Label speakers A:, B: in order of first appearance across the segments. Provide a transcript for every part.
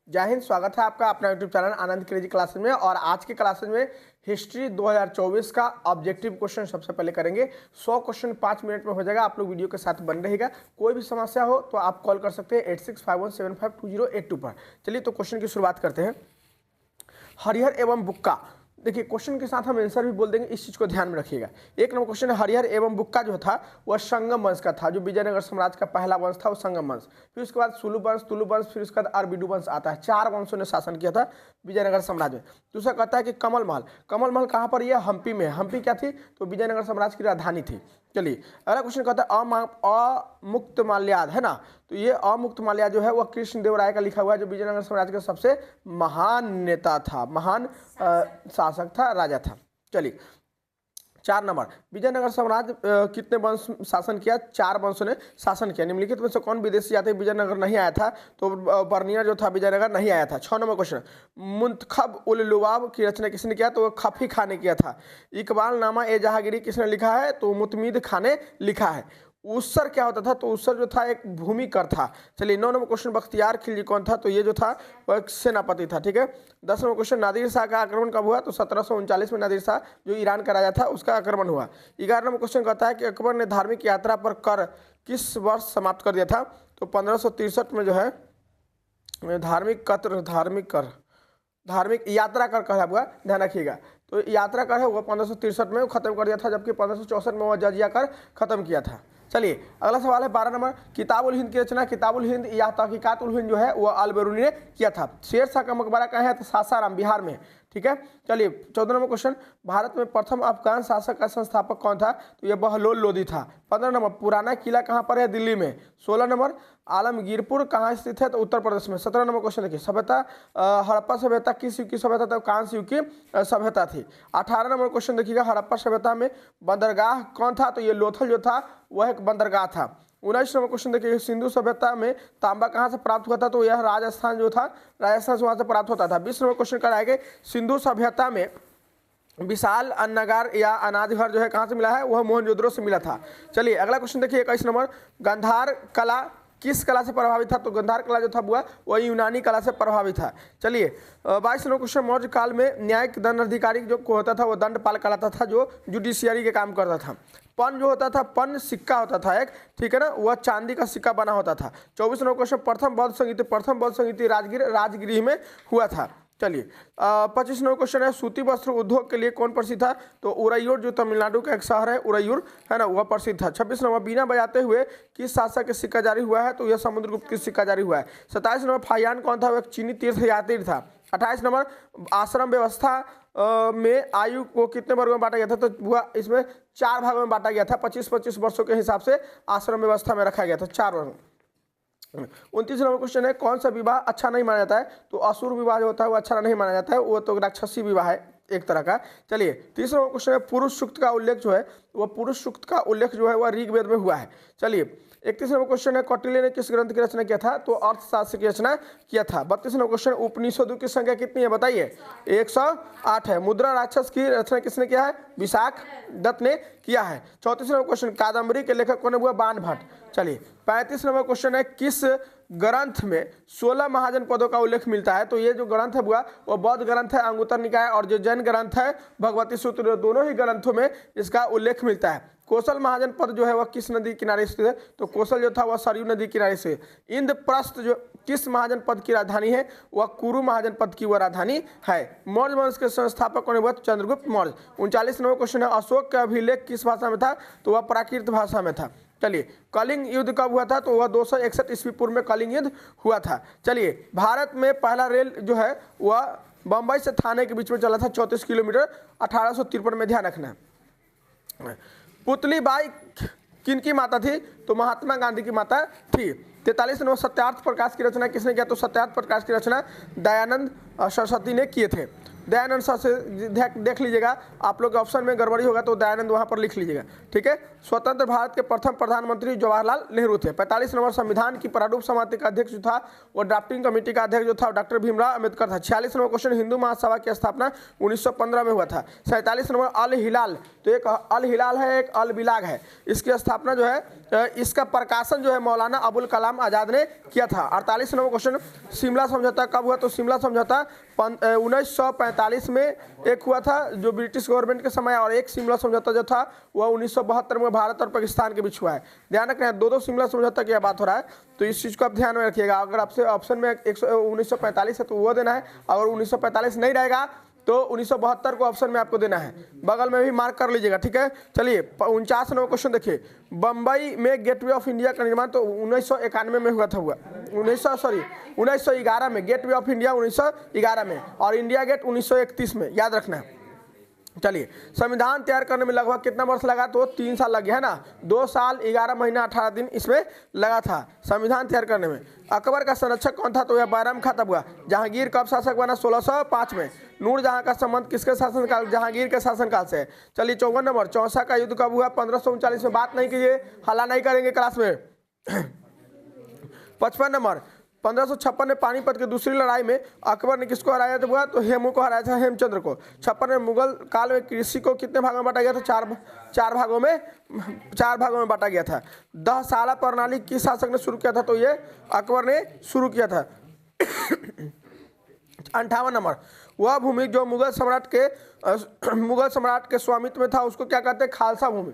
A: जय हिंद। स्वागत है आपका अपना यूट्यूब चैनल आनंद क्रेजी क्लासेज में। और आज के क्लासेज में हिस्ट्री 2024 का ऑब्जेक्टिव क्वेश्चन सबसे पहले करेंगे। 100 क्वेश्चन 5 मिनट में हो जाएगा। आप लोग वीडियो के साथ बन रहेगा। कोई भी समस्या हो तो आप कॉल कर सकते हैं 8651752082 पर। चलिए तो क्वेश्चन की शुरुआत करते हैं। हरिहर एवं बुक्का, देखिए क्वेश्चन के साथ हम आंसर भी बोल देंगे, इस चीज को ध्यान में रखिएगा। एक नंबर क्वेश्चन है, हरिहर एवं बुक्का जो था वह संगम वंश का था। जो विजयनगर साम्राज्य का पहला वंश था वो संगम वंश। फिर उसके बाद सुलु वंश, तुलु वंश, फिर उसके बाद अरबिडु वंश आता है। 4 वंशों ने शासन किया था विजयनगर साम्राज्य में। दूसरा कहता है कि कमल महल, कमल महल कहाँ पर, यह हम्पी में। हम्पी क्या थी, तो विजयनगर साम्राज्य की राजधानी थी। चलिए अगला क्वेश्चन कहता है अमुक्त माल्याद, है ना। तो ये अमुक्त माल्याद जो है वह कृष्णदेव राय का लिखा हुआ है, जो विजयनगर साम्राज्य का सबसे महान नेता था, महान शासक था, राजा था। चलिए 4 नंबर, विजयनगर साम्राज्य कितने वंश शासन किया? 4 वंशों ने शासन किया। निम्नलिखित में से कौन विदेशी जाति विजयनगर नहीं आया था? तो बर्निया जो था विजयनगर नहीं आया था। 6 नंबर क्वेश्चन, मुंतखब उल लुवाब की रचना किसने किया? तो खफी खान ने किया था। इकबाल नामा ए जहांगीरी किसने लिखा है? तो मुतमीद खान ने लिखा है। उसर क्या होता था? तो उसर जो था एक भूमिकर था। चलिए 9 नंबर क्वेश्चन, बख्तियार खिलजी कौन था? तो ये जो था वह एक सेनापति था। ठीक है। 10 नंबर क्वेश्चन, नादिर शाह का आक्रमण कब हुआ? तो 1739 में नादिर शाह जो ईरान का राजा था उसका आक्रमण हुआ। 11 नंबर क्वेश्चन कहता है कि अकबर ने धार्मिक यात्रा पर कर किस वर्ष समाप्त कर दिया था? तो 1563 में जो है धार्मिक यात्रा कर कहा हुआ, ध्यान रखिएगा। तो यात्रा कर है वो 1563 में खत्म कर दिया था, जबकि 1564 में वह जजिया कर खत्म किया था। चलिए अगला सवाल है 12 नंबर, किताबुल हिंद की रचना, किताबुल हिंद या तहकीकातुल हिंद जो है वो अल बेरूनी ने किया था। शेर शाह का मकबरा कहाँ है? तो सासाराम, बिहार में। ठीक है। चलिए 14 नंबर क्वेश्चन, भारत में प्रथम अफगान शासक का संस्थापक कौन था? तो यह बहलोल लोदी था। 15 नंबर, पुराना किला कहाँ पर है? दिल्ली में। 16 नंबर, आलमगीरपुर कहाँ स्थित है? तो उत्तर प्रदेश में। 17 नंबर क्वेश्चन देखिए, सभ्यता हड़प्पा सभ्यता किस युग की सभ्यता था? कांस्य युग की सभ्यता थी। 18 नंबर क्वेश्चन देखिएगा, हड़प्पा सभ्यता में बंदरगाह कौन था? तो ये लोथल जो था वह एक बंदरगाह था। 19 नंबर क्वेश्चन देखिए, सिंधु सभ्यता में तांबा कहाँ से प्राप्त हुआ था? तो यह राजस्थान जो था, राजस्थान से वहाँ से प्राप्त होता था। 20 नंबर क्वेश्चन कराएंगे, सिंधु सभ्यता में विशाल अन्नगार या अनाज घर जो है कहाँ से मिला है? वह मोहनजोदड़ो से मिला था। चलिए अगला क्वेश्चन देखिए 21 नंबर, गांधार कला किस कला से प्रभावित था? तो गांधार कला जो था वह यूनानी कला से प्रभावित था। चलिए 22 नंबर क्वेश्चन, मौर्य काल में न्यायिक दंड अधिकारी जो होता था वो दंडपाल कहलाता था, जो जुडिशियरी के काम करता था। पन जो होता था, पन सिक्का होता था एक, ठीक है ना, वह चांदी का सिक्का बना होता था। 24 नंबर क्वेश्चन, प्रथम बौद्ध संगीति राजगिरी में हुआ था। चलिए 25 नंबर क्वेश्चन है, सूती वस्त्र उद्योग के लिए कौन प्रसिद्ध था? तो उरैयूर जो तमिलनाडु का एक शहर है, उरैयूर है ना, वह प्रसिद्ध था। 26 नंबर, बीना बजाते हुए किस शासक के सिक्का जारी हुआ है? तो यह समुद्रगुप्त की सिक्का जारी हुआ है। 27 नंबर, फाहियान कौन था? वह एक चीनी तीर्थयात्री था। 28 नंबर, आश्रम व्यवस्था में आयु को कितने वर्गों में बांटा गया था? तो वह इसमें 4 भागों में बांटा गया था। 25-25 वर्षों के हिसाब से आश्रम व्यवस्था में रखा गया था, 4 वर्ग। 29 नंबर क्वेश्चन है, कौन सा विवाह अच्छा नहीं माना जाता है? तो असुर विवाह जो होता है वो अच्छा नहीं माना जाता है, वो तो राक्षसी विवाह है एक तरह का। चलिए 30 नंबर क्वेश्चन है, पुरुष सूक्त का उल्लेख जो है वह पुरुष सूक्त का उल्लेख जो है वह ऋग्वेद में हुआ है। चलिए 31 नंबर क्वेश्चन है, कौटिल्य ने किस ग्रंथ की रचना किया था? तो अर्थशास्त्र की रचना किया था। 32 नंबर क्वेश्चन, उपनिषदों की संख्या कितनी है बताइए? 108 है। मुद्रा राक्षस की रचना किसने किया है? विशाख दत्त ने किया है। 34 नंबर क्वेश्चन, कादम्बरी के लेखक कौन हुआ? बाण भट्ट। चलिए 35 नंबर क्वेश्चन है, किस ग्रंथ में 16 महाजनपदों का उल्लेख मिलता है? तो ये जो ग्रंथ है वो बौद्ध ग्रंथ है अंगुत्तर निकाय, और जो जैन ग्रंथ है भगवती सूत्र, दोनों ही ग्रंथों में इसका उल्लेख मिलता है। कोसल महाजनपद जो है वह किस नदी किनारे स्थित है? तो कोसल जो था वह सरयू नदी किनारे से। इंद्रप्रस्थ जो किस महाजनपद की राजधानी है? वह कुरु महाजनपद की वह राजधानी है। मौर्य वंश के संस्थापक कौन हुआ? चंद्रगुप्त मौर्य। 39 नंबर क्वेश्चन है, अशोक का अभिलेख किस भाषा में था? तो वह प्राकृत भाषा में था। चलिए कलिंग युद्ध कब हुआ था? तो वह 261 ईस्वी पूर्व में कलिंग युद्ध हुआ था। चलिए भारत में पहला रेल जो है वह बम्बई से थाने के बीच में चला था, 34 किलोमीटर, 1853 में, ध्यान रखना। पुतली बाई किनकी माता थी? तो महात्मा गांधी की माता थी। 43 नंबर, सत्यार्थ प्रकाश की रचना किसने किया? तो सत्यार्थ प्रकाश की रचना दयानंद सरस्वती ने किए थे। दयानंद सर से देख लीजिएगा, आप लोग के ऑप्शन में गड़बड़ी होगा तो दयानंद वहाँ पर लिख लीजिएगा, ठीक है। स्वतंत्र भारत के प्रथम प्रधानमंत्री जवाहरलाल नेहरू थे। 45 नंबर, संविधान की प्रारूप समिति का अध्यक्ष जो था वो ड्राफ्टिंग कमेटी का अध्यक्ष जो था डॉक्टर भीमराव अम्बेडकर था। 46 नंबर क्वेश्चन, हिंदू महासभा की स्थापना 1915 में हुआ था। 47 नंबर, अल हिलाल, तो एक अल हिलाल है, एक अल बिलाग है, इसकी स्थापना जो है, इसका प्रकाशन जो है मौलाना अबुल कलाम आज़ाद ने किया था। 48 नंबर क्वेश्चन, शिमला समझौता कब हुआ, तो शिमला समझौता 1945 में एक हुआ था जो ब्रिटिश गवर्नमेंट के समय, और एक शिमला समझौता जो था वह 1972 में भारत और पाकिस्तान के बीच हुआ है। ध्यान रखना, दो शिमला समझौता की बात हो रहा है, तो इस चीज़ को आप ध्यान में रखिएगा। अगर आपसे ऑप्शन में 1945 है तो वो देना है, अगर 1945 नहीं रहेगा तो 1972 को ऑप्शन में आपको देना है, बगल में भी मार्क कर लीजिएगा, ठीक है। चलिए 49 नंबर क्वेश्चन देखिए, बम्बई में गेटवे ऑफ इंडिया का निर्माण तो 1991 में हुआ था, 1911 में, गेटवे ऑफ इंडिया 1911 में, और इंडिया गेट 1931 में, याद रखना है। चलिए, संविधान तैयार करने में लगभग कितना वर्ष लगा, तो 3 साल लगे, है ना, 2 साल 11 महीना 18 दिन इसमें लगा था संविधान तैयार करने में। अकबर का संरक्षक कौन था, तो यह बैरम खां तब हुआ। जहांगीर कब शासक बना, 1605 में। नूरजहां का संबंध किसके शासनकाल, जहांगीर के शासनकाल से है। चलिए 54 नंबर, चौसा का युद्ध कब हुआ, 1539 में। बात नहीं कीजिए, हल्ला नहीं करेंगे क्लास में। 55 नंबर, 1556 में पानीपत की दूसरी लड़ाई में अकबर ने किसको हराया था, तो हेमू को हराया था, हेमचंद्र को। 56 में मुगल काल में कृषि को कितने भागों में बांटा गया था, चार भागों में बांटा गया था। 10 साला प्रणाली किस शासक ने शुरू किया था, तो ये अकबर ने शुरू किया था। 58 नंबर, वह भूमि जो मुगल सम्राट के स्वामित्व में था उसको क्या कहते हैं, खालसा भूमि।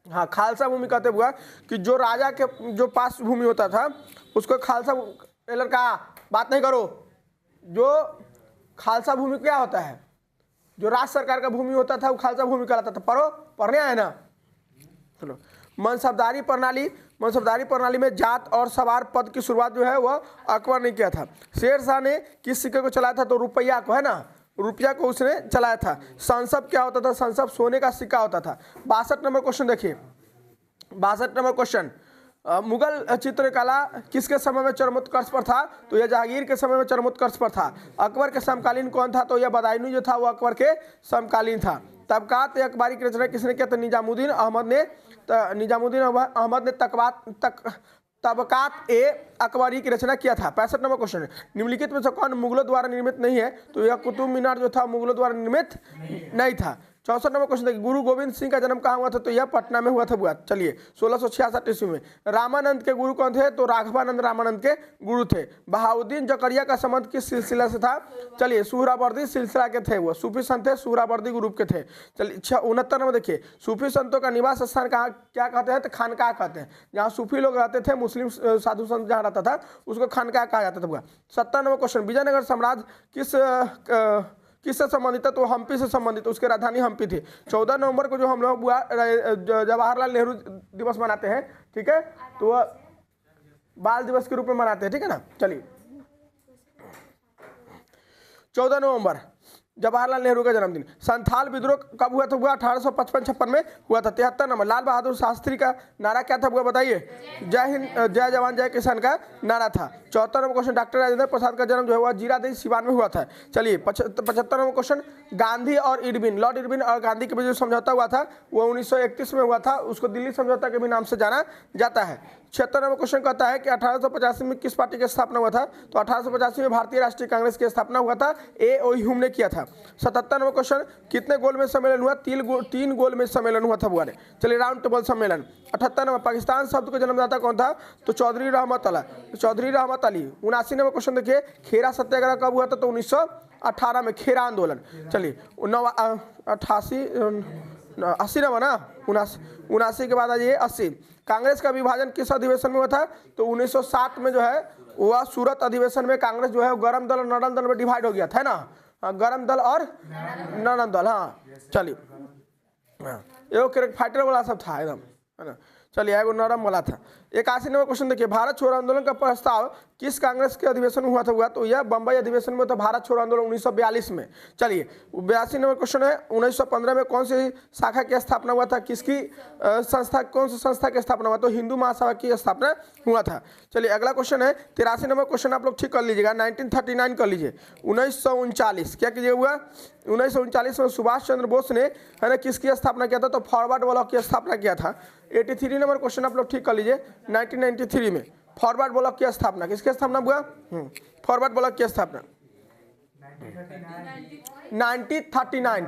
A: हाँ, खालसा भूमि कहते हुआ कि जो राजा के जो पास भूमि होता था उसको खालसा, लड़का बात नहीं करो, जो खालसा भूमि क्या होता है, जो राज्य सरकार का भूमि होता था वो खालसा भूमि कहलाता था। पढ़ने आए ना, चलो। मनसबदारी प्रणाली में जात और सवार पद की शुरुआत जो है वह अकबर ने किया था। शेर शाह ने किस सिक्के को चलाया था, तो रुपया को, है ना, रुपया को उसने चलाया था। संसद क्या होता था, संसद सोने का सिक्का होता था। 62 नंबर क्वेश्चन देखिए, 62 नंबर क्वेश्चन, मुगल चित्रकला किसके समय में चरमोत्कर्ष पर था, तो यह जहांगीर के समय में चरमोत्कर्ष पर था। अकबर के समकालीन कौन था, तो यह बदायूं जो था वो अकबर के समकालीन था। तबकात अकबारी की रचना किसने किया, तो निजामुद्दीन अहमद ने तबकात ए अकबरी की रचना किया था। 65 नंबर क्वेश्चन, निम्नलिखित में से कौन मुगलों द्वारा निर्मित नहीं है, तो यह कुतुब मीनार जो था मुगलों द्वारा निर्मित नहीं था। 64 नंबर क्वेश्चन देखिए, गुरु गोविंद सिंह का जन्म कहाँ हुआ था, तो यह पटना में हुआ था। चलिए 1666 ईस्वी में। रामानंद के गुरु कौन थे, तो राघवानंद रामानंद के गुरु थे। बहाउद्दीन जकरिया का संबंध किस सिलसिला से था, चलिए सुहरावर्दी सिलसिला के थे, वो सूफी संत थे, सुहरावर्दी ग्रुप के थे। चलिए 69 नंबर देखिए, सूफी संतों का निवास स्थान कहाँ क्या कहते हैं, तो खानकाह कहते हैं। जहाँ सूफी लोग रहते थे, मुस्लिम साधु संत जहाँ रहता था उसको खानकाह कहा जाता था। 70 नंबर क्वेश्चन, विजयनगर साम्राज्य किससे संबंधित है, तो हम्पी से संबंधित, उसकी राजधानी हम्पी थी। 14 नवंबर को जो हम लोग जवाहरलाल नेहरू दिवस मनाते हैं, ठीक है, तो वह बाल दिवस के रूप में मनाते हैं, ठीक है ना। चलिए 14 नवंबर जवाहरलाल नेहरू का जन्मदिन। संथाल विद्रोह कब हुआ था, हुआ 1855-56 में हुआ था। 73 नंबर, लाल बहादुर शास्त्री का नारा क्या था, हुआ बताइए, जय हिंद जय जवान जय किसान का नारा था। 74 number question, doctor Rajendra Prasad का जन्म जो है वह जीरादेई सिवान में हुआ था। चलिए 75 नंबर क्वेश्चन, गांधी और इरविन, लॉर्ड इरविन और गांधी के बीच जो समझौता हुआ था वह 1931 में हुआ था, उसको दिल्ली समझौता के भी नाम से जाना जाता है। 76 नंबर क्वेश्चन कहता है कि 1885 में किस पार्टी की स्थापना हुआ था, तो 1885 में भारतीय राष्ट्रीय कांग्रेस की स्थापना हुआ था, ए.ओ. ह्यूम ने किया था। 77 नंबर क्वेश्चन, कितने गोल में सम्मेलन हुआ, 3 गोल में सम्मेलन हुआ था बुआ ने। चलिए राउंड टेबल सम्मेलन। 78 नंबर, पाकिस्तान शब्द का जन्मदाता कौन था, तो चौधरी रहमत अली। 79 नंबर क्वेश्चन देखिए, खेरा सत्याग्रह कब हुआ था, तो 1918 में, खेरा आंदोलन। चलिए 80 नंबर ना, 79 के बाद आ जाइए 80। कांग्रेस का विभाजन किस अधिवेशन में हुआ था, तो 1907 में जो है वह सूरत अधिवेशन में कांग्रेस जो है गरम दल और नरम दल में डिवाइड हो गया था, है ना, गरम दल और नरम दल। हाँ चलिए, एगो क्रिकेट फाइटर वाला सब था एकदम, है ना। चलिए एगो नरम वाला था। 81 नंबर क्वेश्चन देखिए, भारत छोड़ो आंदोलन का प्रस्ताव किस कांग्रेस के अधिवेशन में हुआ था? तो यह बंबई अधिवेशन में, तो भारत छोड़ो आंदोलन 1942 में। चलिए 82 नंबर क्वेश्चन है, 1915 में कौन सी शाखा की स्थापना हुआ था? किसकी संस्था, कौन सी संस्था की स्थापना हुआ? तो हिंदू महासभा की स्थापना हुआ था। चलिए अगला क्वेश्चन है 83 नंबर क्वेश्चन, आप लोग ठीक कर लीजिएगा, 1939 कर लीजिए। 1939 क्या कीजिए हुआ? 1939 में सुभाष चंद्र बोस ने, है ना, किसकी स्थापना किया था? तो फॉरवर्ड ब्लॉक की स्थापना किया था। 83 नंबर क्वेश्चन आप लोग ठीक कर लीजिए, 1993 में फॉरवर्ड ब्लॉक की स्थापना, किसकी स्थापना हुआ? फॉरवर्ड ब्लॉक की स्थापना 1939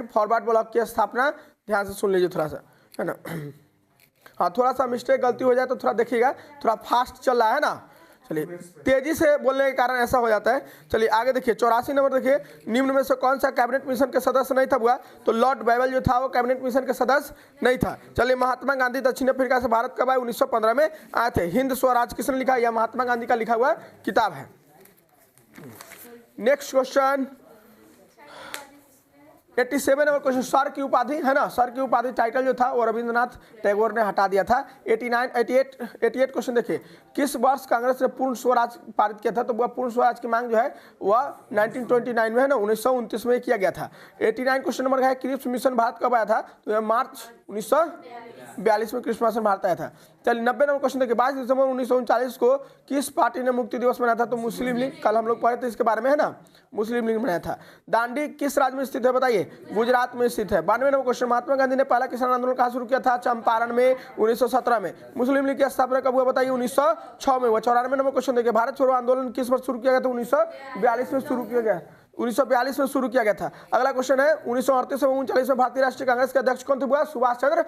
A: फॉरवर्ड ब्लॉक की स्थापना। ध्यान से सुन लीजिए थोड़ा सा, है ना। हाँ, थोड़ा सा मिस्टेक गलती हो जाए तो थोड़ा देखिएगा, थोड़ा फास्ट चल रहा है ना। चलिए तेजी से बोलने के कारण ऐसा हो जाता है। चलिए आगे देखिए 84 नंबर देखिए, निम्न में से कौन सा कैबिनेट मिशन के सदस्य नहीं था हुआ? तो लॉर्ड बेवल जो था वो कैबिनेट मिशन के सदस्य नहीं था। चलिए महात्मा गांधी दक्षिण अफ्रीका से भारत कब आए? 1915 में आए थे। हिंद स्वराज किसने लिखा? यह महात्मा गांधी का लिखा हुआ किताब है। Next question 87 number question, sir की उपाधि, है ना, सर की उपाधि टाइटल जो था वो रविंद्रनाथ टैगोर ने हटा दिया था। 88 क्वेश्चन देखिए, किस वर्ष कांग्रेस ने पूर्ण स्वराज पारित किया था? तो वह पूर्ण स्वराज की मांग जो है वह 1929 में, है ना, 1929 में किया गया था। 89 क्वेश्चन नंबर है, क्रिप्स मिशन भारत कब आया था? तो यह मार्च 1942 में क्रिप्स मिशन भारत आया था। चलिए 90 नंबर क्वेश्चन देखिए, 22 दिसंबर 1939 को किस पार्टी ने मुक्ति दिवस मनाया था? तो मुस्लिम लीग, कल हम लोग पढ़े थे इसके बारे में, है ना, मुस्लिम लीग मनाया था। दांडी किस राज्य में स्थित है? बताइए, गुजरात में स्थित है। 92 नंबर क्वेश्चन, महात्मा गांधी ने पहला किसान आंदोलन कहाँ शुरू किया था? चंपारण में 1917 में। मुस्लिम लीग की स्थापना कब हुआ? बताइए, 1906 में हुआ। 94 नंबर क्वेश्चन देखिए, भारत छोड़ो आंदोलन किस वर्ष शुरू किया गया था? 1942 में शुरू किया गया, 1942 में शुरू किया गया था। अगला क्वेश्चन है 1938 से 1939 में भारतीय राष्ट्रीय कांग्रेस के अध्यक्ष कौन थे? हुआ सुभाष चंद्र